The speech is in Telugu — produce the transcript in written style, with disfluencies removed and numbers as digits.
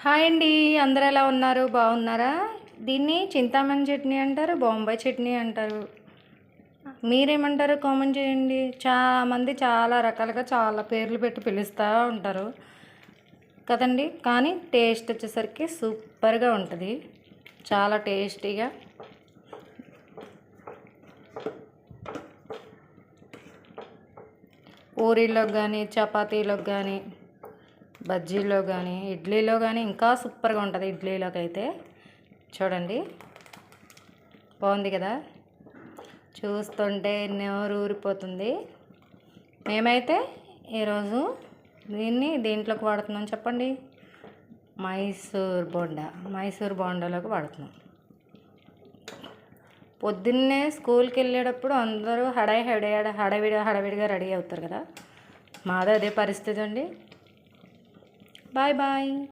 హాయ్ అండి. అందరూ ఎలా ఉన్నారు? బాగున్నారా? దీన్ని చింతామణి చట్నీ అంటారు, బొంబాయి చట్నీ అంటారు. మీరేమంటారో కామెంట్ చేయండి. చాలామంది చాలా రకాలుగా చాలా పేర్లు పెట్టి పిలుస్తూ ఉంటారు కదండి. కానీ టేస్ట్ వచ్చేసరికి సూపర్గా ఉంటుంది, చాలా టేస్టీగా. పూరీలోకి కానీ, చపాతీలోకి కానీ, బజ్జీలో కానీ, ఇడ్లీలో కానీ ఇంకా సూపర్గా ఉంటుంది. ఇడ్లీలోకి అయితే చూడండి, బాగుంది కదా, చూస్తుంటే నోరు ఊరిపోతుంది. మేమైతే ఈరోజు దీంట్లోకి వాడుతున్నాం చెప్పండి, మైసూర్ బోండాలోకి వాడుతున్నాం. పొద్దున్నే స్కూల్కి వెళ్ళేటప్పుడు అందరూ హడావిడిగా రెడీ అవుతారు కదా, మాది అదే పరిస్థితి అండి. Bye bye.